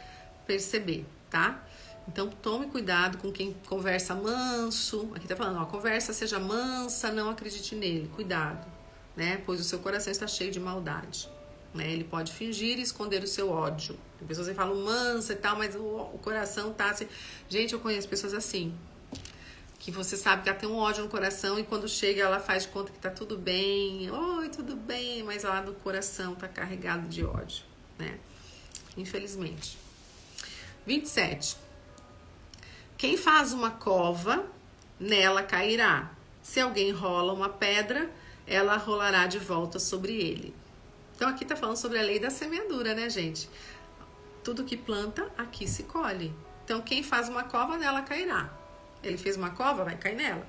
perceber, tá? Então, tome cuidado com quem conversa manso. Aqui tá falando, conversa seja mansa, não acredite nele. Cuidado, né? Pois o seu coração está cheio de maldade. Né? Ele pode fingir e esconder o seu ódio. Tem pessoas que falam mansa e tal, mas o coração tá assim. Gente, eu conheço pessoas assim, que você sabe que ela tem um ódio no coração e quando chega ela faz de conta que tá tudo bem. Oi, tudo bem, mas lá no coração tá carregado de ódio, né? Infelizmente. 27. Quem faz uma cova, nela cairá. Se alguém rola uma pedra, ela rolará de volta sobre ele. Então aqui tá falando sobre a lei da semeadura, né, gente? Tudo que planta, aqui se colhe. Então quem faz uma cova, nela cairá. Ele fez uma cova, vai cair nela.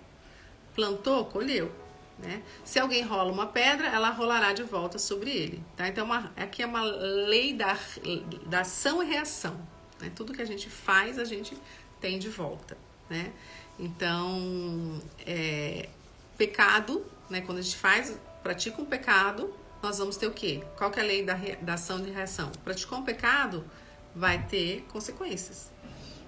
Plantou, colheu. Né? Se alguém rola uma pedra, ela rolará de volta sobre ele. Tá? Então aqui é uma lei da ação e reação. Né? Tudo que a gente faz, a gente tem de volta. Né? Então, pecado, né? Quando a gente pratica um pecado, nós vamos ter o quê? Qual que é a lei da ação e reação? Praticou um pecado, vai ter consequências.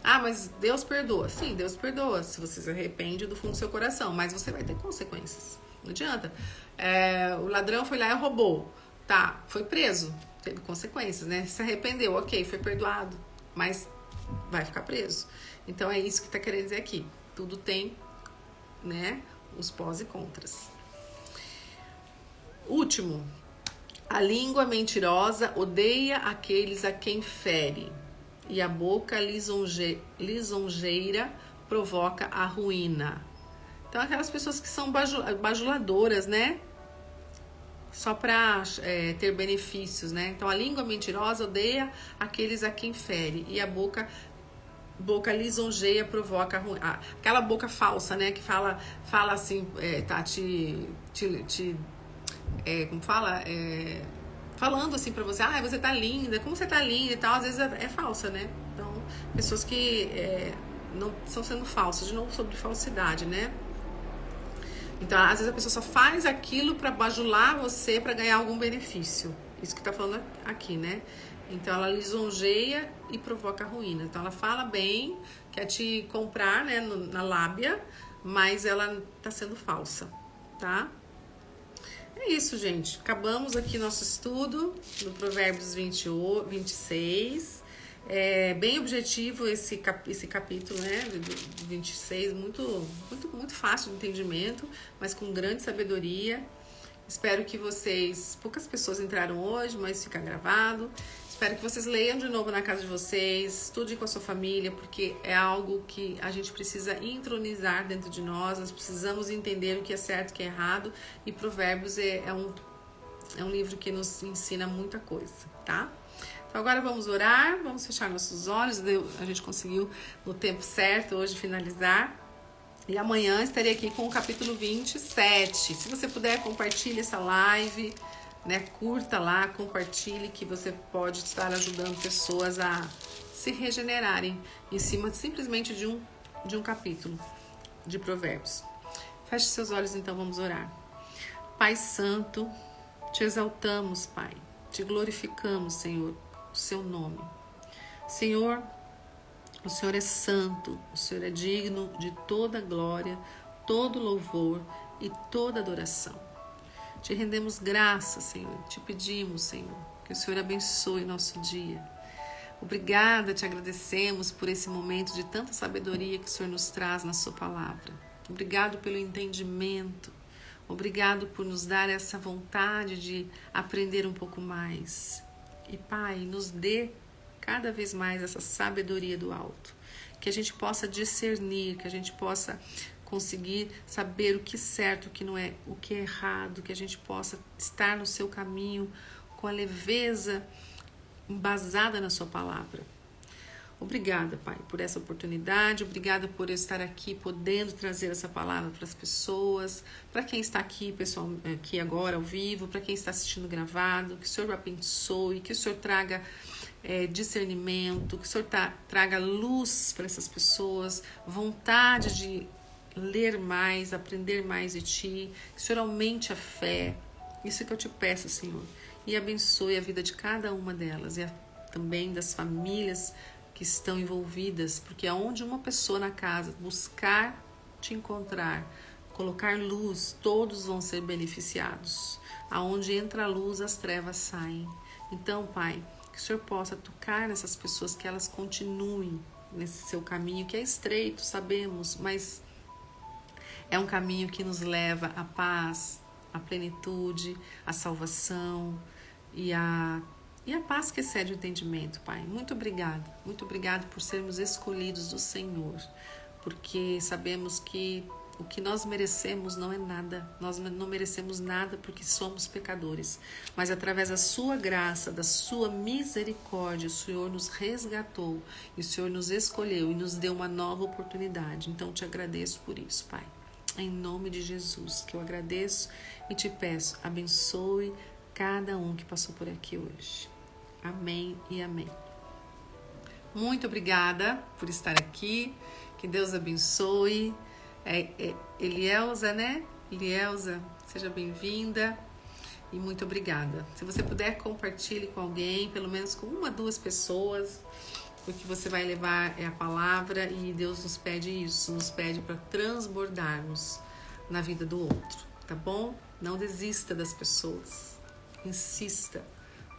Ah, mas Deus perdoa. Sim, Deus perdoa, se você se arrepende do fundo do seu coração, mas você vai ter consequências. Não adianta. O ladrão foi lá e roubou. Tá, foi preso, teve consequências, né? Se arrependeu, ok, foi perdoado, mas vai ficar preso. Então é isso que tá querendo dizer aqui. Tudo tem, né, os pós e contras. Último. A língua mentirosa odeia aqueles a quem fere, e a boca lisonjeira provoca a ruína. Então, aquelas pessoas que são bajuladoras, né? Só para ter benefícios, né? Então, a língua mentirosa odeia aqueles a quem fere, e a boca lisonjeia provoca a ruína. Aquela boca falsa, né? Que fala assim, tá como fala? Falando assim pra você, você tá linda, como você tá linda e tal, às vezes é falsa, né? Então, pessoas que não estão sendo falsas, de novo sobre falsidade, né? Então, às vezes a pessoa só faz aquilo pra bajular você, pra ganhar algum benefício. Isso que tá falando aqui, né? Então, ela lisonjeia e provoca a ruína. Então, ela fala bem, quer te comprar, né, na lábia, mas ela tá sendo falsa, tá? É isso, gente. Acabamos aqui nosso estudo do Provérbios 26. É bem objetivo esse capítulo, né? Do 26, muito fácil de entendimento, mas com grande sabedoria. Espero que poucas pessoas entraram hoje, mas fica gravado. Espero que vocês leiam de novo na casa de vocês, estudem com a sua família, porque é algo que a gente precisa entronizar dentro de nós precisamos entender o que é certo e o que é errado, e Provérbios é um livro que nos ensina muita coisa, tá? Então agora vamos orar, vamos fechar nossos olhos, a gente conseguiu no tempo certo hoje finalizar, e amanhã estarei aqui com o capítulo 27. Se você puder, compartilhe essa live, né? Curta lá, compartilhe, que você pode estar ajudando pessoas a se regenerarem em cima simplesmente de um capítulo de Provérbios. Feche seus olhos, então, vamos orar. Pai Santo, te exaltamos, Pai, te glorificamos, Senhor, o seu nome. Senhor, o Senhor é santo, o Senhor é digno de toda glória, todo louvor e toda adoração. Te rendemos graças, Senhor, te pedimos, Senhor, que o Senhor abençoe nosso dia. Obrigada, te agradecemos por esse momento de tanta sabedoria que o Senhor nos traz na sua palavra. Obrigado pelo entendimento, obrigado por nos dar essa vontade de aprender um pouco mais. E, Pai, nos dê cada vez mais essa sabedoria do alto, que a gente possa discernir, que a gente possa conseguir saber o que é certo, o que não é, o que é errado, que a gente possa estar no seu caminho com a leveza embasada na sua palavra. Obrigada, Pai, por essa oportunidade, obrigada por eu estar aqui podendo trazer essa palavra para as pessoas, para quem está aqui, pessoal, aqui agora ao vivo, para quem está assistindo gravado, que o Senhor abençoe, que o Senhor traga discernimento, que o Senhor traga luz para essas pessoas, vontade de ler mais, aprender mais de Ti, que o Senhor aumente a fé. Isso que eu te peço, Senhor, e abençoe a vida de cada uma delas e também das famílias que estão envolvidas, porque aonde uma pessoa na casa buscar te encontrar, colocar luz, todos vão ser beneficiados. Aonde entra a luz, as trevas saem. Então, Pai, que o Senhor possa tocar nessas pessoas, que elas continuem nesse seu caminho, que é estreito, sabemos, mas é um caminho que nos leva à paz, à plenitude, à salvação e a paz que excede o entendimento, Pai. Muito obrigado por sermos escolhidos do Senhor, porque sabemos que o que nós merecemos não é nada, nós não merecemos nada porque somos pecadores, mas através da sua graça, da sua misericórdia, o Senhor nos resgatou, e o Senhor nos escolheu e nos deu uma nova oportunidade. Então te agradeço por isso, Pai, em nome de Jesus, que eu agradeço e te peço, abençoe cada um que passou por aqui hoje. Amém e amém. Muito obrigada por estar aqui, que Deus abençoe. Elielza, né? Elielza, seja bem-vinda e muito obrigada. Se você puder, compartilhe com alguém, pelo menos com 1 a 2 pessoas, porque você vai levar a palavra, e Deus nos pede isso, nos pede para transbordarmos na vida do outro, tá bom? Não desista das pessoas, insista,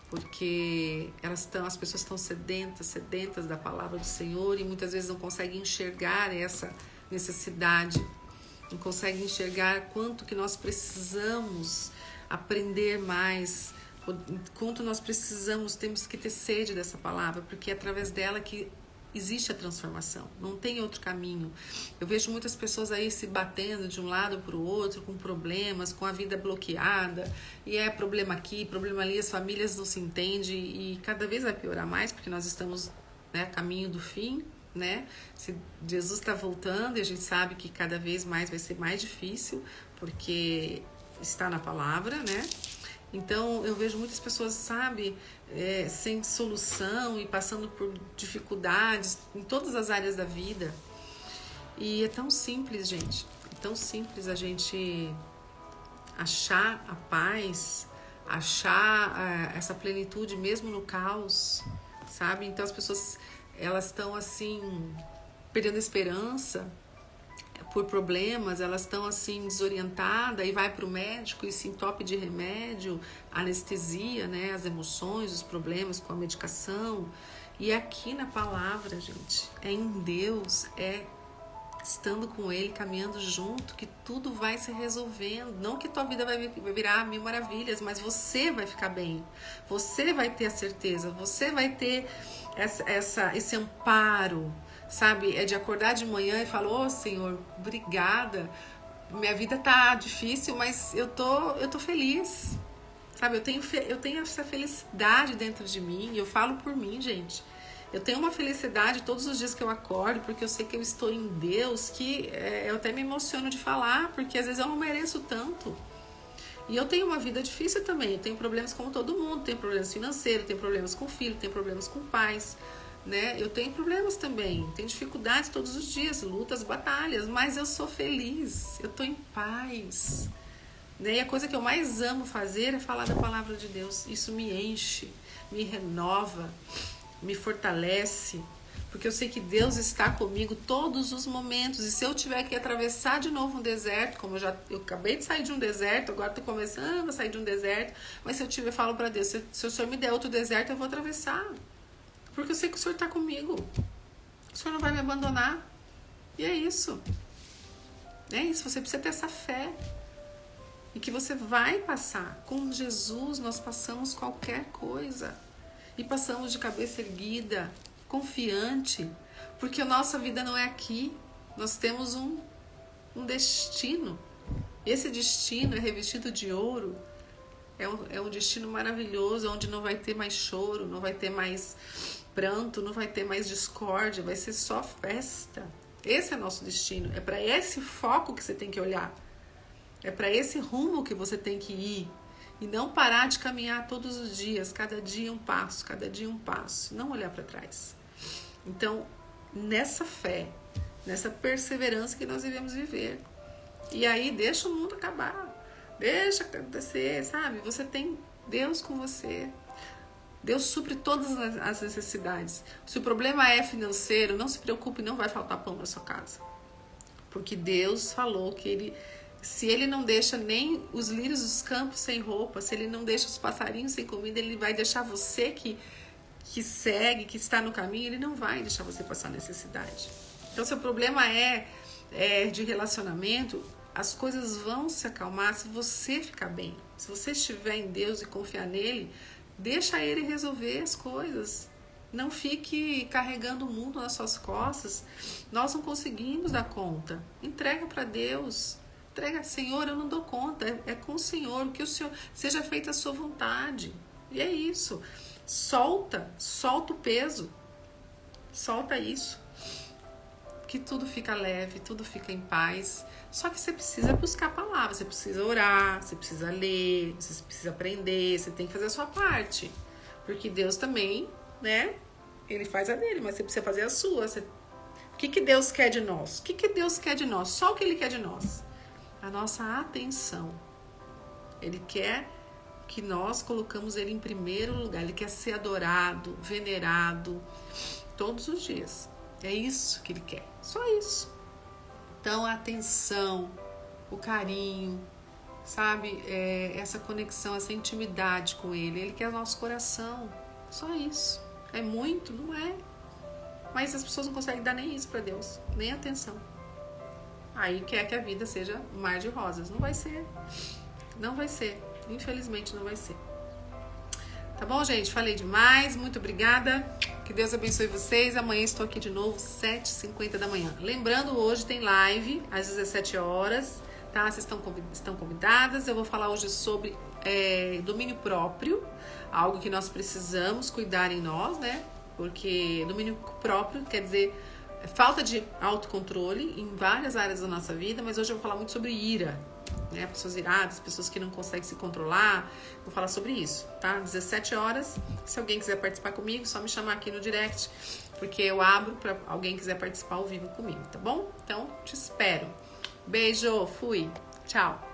porque as pessoas estão sedentas da palavra do Senhor, e muitas vezes não conseguem enxergar essa necessidade, não conseguem enxergar quanto que nós precisamos aprender mais, quanto nós temos que ter sede dessa palavra, porque é através dela que existe a transformação, não tem outro caminho. Eu vejo muitas pessoas aí se batendo de um lado para o outro, com problemas, com a vida bloqueada, e é problema aqui, problema ali, as famílias não se entendem, e cada vez vai piorar mais, porque nós estamos, né, a caminho do fim, né? Se Jesus está voltando, e a gente sabe que cada vez mais vai ser mais difícil, porque está na palavra, né? Então eu vejo muitas pessoas, sabe, sem solução e passando por dificuldades em todas as áreas da vida. E é tão simples, gente, é tão simples a gente achar a paz, achar essa plenitude mesmo no caos, sabe? Então as pessoas, elas estão assim, perdendo esperança por problemas, elas estão assim desorientadas, e vai para o médico e se entope de remédio, anestesia, né, as emoções, os problemas com a medicação. E aqui na palavra, gente, é em Deus, é estando com Ele, caminhando junto, que tudo vai se resolvendo. Não que tua vida vai virar 1000 maravilhas, mas você vai ficar bem, você vai ter a certeza, você vai ter esse amparo, sabe? É de acordar de manhã e falar: ô Senhor, obrigada, minha vida tá difícil, mas eu tô feliz, sabe? Eu tenho essa felicidade dentro de mim, e eu falo por mim, gente. Eu tenho uma felicidade todos os dias que eu acordo, porque eu sei que eu estou em Deus, que eu até me emociono de falar, porque às vezes eu não mereço tanto. E eu tenho uma vida difícil também, eu tenho problemas como todo mundo, tenho problemas financeiros, tenho problemas com filho, tenho problemas com pais, né? Eu tenho problemas também, tenho dificuldades todos os dias, lutas, batalhas, mas eu sou feliz, eu estou em paz, né? E a coisa que eu mais amo fazer é falar da palavra de Deus. Isso me enche, me renova, me fortalece, porque eu sei que Deus está comigo todos os momentos. E se eu tiver que atravessar de novo um deserto, como eu acabei de sair de um deserto, agora estou começando a sair de um deserto, mas se eu falo para Deus, se o Senhor me der outro deserto, eu vou atravessar, porque eu sei que o Senhor está comigo, o Senhor não vai me abandonar. E é isso, você precisa ter essa fé, e que você vai passar. Com Jesus nós passamos qualquer coisa, e passamos de cabeça erguida, confiante, porque a nossa vida não é aqui, nós temos um destino. Esse destino é revestido de ouro, é um destino maravilhoso, onde não vai ter mais choro, não vai ter mais pranto, não vai ter mais discórdia, vai ser só festa. Esse é nosso destino, é para esse foco que você tem que olhar, é para esse rumo que você tem que ir. E não parar de caminhar todos os dias, cada dia um passo, não olhar para trás. Então, nessa fé, nessa perseverança que nós devemos viver. E aí, deixa o mundo acabar, deixa acontecer, sabe? Você tem Deus com você. Deus supre todas as necessidades. Se o problema é financeiro, não se preocupe, não vai faltar pão na sua casa. Porque Deus falou que Ele Se ele não deixa nem os lírios dos campos sem roupa, se ele não deixa os passarinhos sem comida, ele vai deixar você que segue, que está no caminho, ele não vai deixar você passar necessidade. Então, se o problema é de relacionamento, as coisas vão se acalmar se você ficar bem. Se você estiver em Deus e confiar nele, deixa ele resolver as coisas. Não fique carregando o mundo nas suas costas. Nós não conseguimos dar conta. Entrega para Deus. Entrega, Senhor, eu não dou conta. É com o Senhor, que o Senhor seja feita a sua vontade. E é isso. Solta o peso. Solta isso. Que tudo fica leve, tudo fica em paz. Só que você precisa buscar palavras, você precisa orar, você precisa ler, você precisa aprender, você tem que fazer a sua parte. Porque Deus também, né? Ele faz a dele, mas você precisa fazer a sua. O que Deus quer de nós? O que Deus quer de nós? Só o que Ele quer de nós. A nossa atenção. Ele quer que nós colocamos Ele em primeiro lugar. Ele quer ser adorado, venerado, todos os dias. É isso que Ele quer. Só isso. Então, a atenção, o carinho, sabe? Essa conexão, essa intimidade com Ele. Ele quer o nosso coração. Só isso. É muito? Não é. Mas as pessoas não conseguem dar nem isso para Deus. Nem atenção. Aí quer que a vida seja um mar de rosas. Não vai ser. Não vai ser. Infelizmente não vai ser. Tá bom, gente? Falei demais. Muito obrigada. Que Deus abençoe vocês. Amanhã estou aqui de novo, 7h50 da manhã. Lembrando, hoje tem live às 17 horas. Tá? Vocês estão convidadas. Eu vou falar hoje sobre domínio próprio. Algo que nós precisamos cuidar em nós, né? Porque domínio próprio quer dizer falta de autocontrole em várias áreas da nossa vida. Mas hoje eu vou falar muito sobre ira. Né, pessoas iradas, pessoas que não conseguem se controlar. Vou falar sobre isso, tá? 17 horas. Se alguém quiser participar comigo, só me chamar aqui no direct, porque eu abro para alguém quiser participar ao vivo comigo, tá bom? Então, te espero. Beijo, fui. Tchau.